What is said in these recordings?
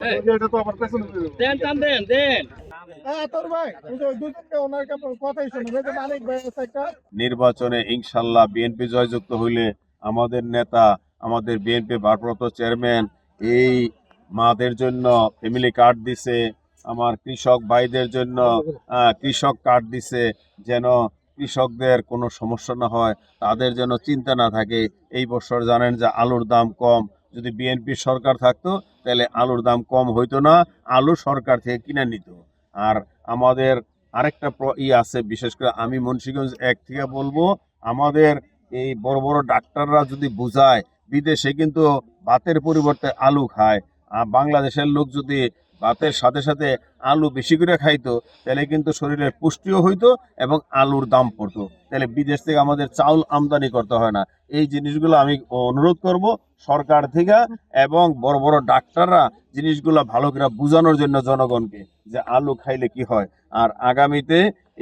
এটা তো আবার পেছনে দেন টান দেন দেন। তোর ভাই দুজনকে ওনার কথাই শুনুন। মানিক ভাই আছে একটা নির্বাচনে ইনশাল্লাহ বিএনপি জয়যুক্ত হইলে আমাদের নেতা, আমাদের বিএনপি ভারপ্রাপ্ত চেয়ারম্যান এই মাদের জন্য ফ্যামিলি কার্ড দিছে, আমার কৃষক ভাইদের জন্য কৃষক কার্ড দিছে, যেন কৃষকদের কোনো সমস্যা না হয়, তাদের যেন চিন্তা না থাকে। এই বছর জানেন যে আলুর দাম কম, যদি বিএনপি সরকার থাকতো তাহলে আলুর দাম কম হইতো না, আলু সরকার থেকে কিনে নিত। আর আমাদের আরেকটা আছে, বিশেষ করে আমি মুন্সিগঞ্জ এক থেকে বলবো, আমাদের এই বড় বড় ডাক্তাররা যদি বুঝায়, বিদেশে কিন্তু ভাতের পরিবর্তে আলু খায়, আর বাংলাদেশের লোক যদি ভাতের সাথে সাথে আলু বেশি করে খাইতো তাহলে কিন্তু শরীরের পুষ্টিও হইতো এবং আলুর দাম পড়তো, তাহলে বিদেশ থেকে আমাদের চাউল আমদানি করতে হয় না। এই জিনিসগুলো আমি অনুরোধ করব সরকার থেকে, এবং বড় বড় ডাক্তাররা জিনিসগুলো ভালো করে বোঝানোর জন্য জনগণকে, যে আলু খাইলে কি হয়। আর আগামীতে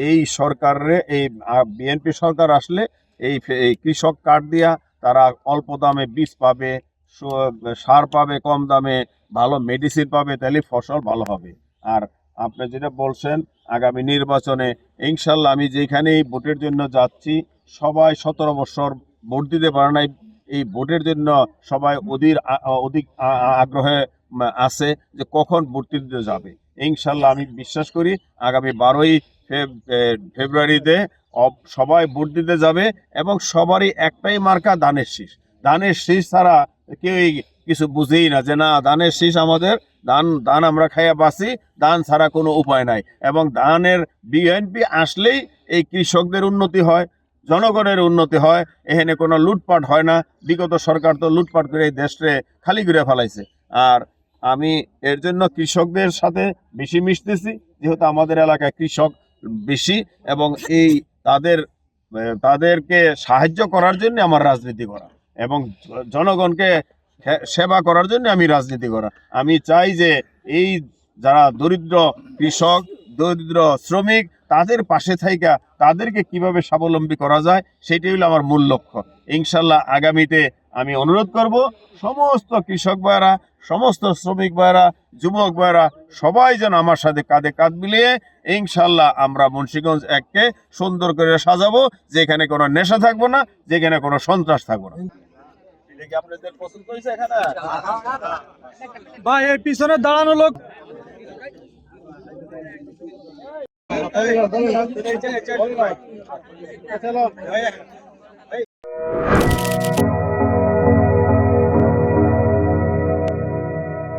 এই সরকারের এই বিএনপি সরকার আসলে এই কৃষক কার্ড দিয়া তারা অল্প দামে বীজ পাবে, সার পাবে কম দামে, ভালো মেডিসিন পাবে, তাহলে ফসল ভালো হবে। আর আপনি যেটা বলছেন আগামী নির্বাচনে ইনশাল্লাহ আমি যেখানেই ভোটের জন্য যাচ্ছি, সবাই 17 বছর ভোট দিতে পারে নাই, এই ভোটের জন্য সবাই অধিক আগ্রহে আছে যে কখন ভোট দিতে যাবে। ইনশাল্লাহ আমি বিশ্বাস করি আগামী 12ই ফেব্রুয়ারিতে সবাই ভোট দিতে যাবে, এবং সবারই একটাই মার্কা ধানের শীষ। ধানের শীষ ছাড়া কেউই কিছু বুঝেই না, যে না ধানের শীষ আমাদের, ধান আমরা খাইয়া বাঁচি, ধান ছাড়া কোনো উপায় নাই। এবং ধানের বিএনপি আসলেই এই কৃষকদের উন্নতি হয়, জনগণের উন্নতি হয়, এখানে কোনো লুটপাট হয় না। বিগত সরকার তো লুটপাট করে এই দেশে খালি করে ফেলাইছে। আর আমি এর জন্য কৃষকদের সাথে বেশি মিশতেছি, যেহেতু আমাদের এলাকায় কৃষক বেশি, এবং এই তাদেরকে সাহায্য করার জন্য আমার রাজনীতি করা, এবং জনগণকে সেবা করার জন্য আমি রাজনীতি করা। আমি চাই যে এই যারা দরিদ্র কৃষক, দরিদ্র শ্রমিক, তাদের পাশে থাইকা তাদেরকে কিভাবে স্বাবলম্বী করা যায়, সেটাই হলো আমার মূল লক্ষ্য। ইনশাল্লাহ আগামীতে আমি অনুরোধ করব সমস্ত কৃষক ভাইরা, সমস্ত শ্রমিক ভাইরা, যুবক ভাইরা সবাই যেন আমার সাথে কাঁধে কাঁধ মিলিয়ে ইনশাল্লাহ আমরা মুন্সিগঞ্জ এককে সুন্দর করে সাজাবো, যেখানে কোনো নেশা থাকবো না, যেখানে কোনো সন্ত্রাস থাকবো না। আপনাদের পছন্দ হয়েছে এখানে ভাই এই পিছনে দাঁড়ানো লোক চলো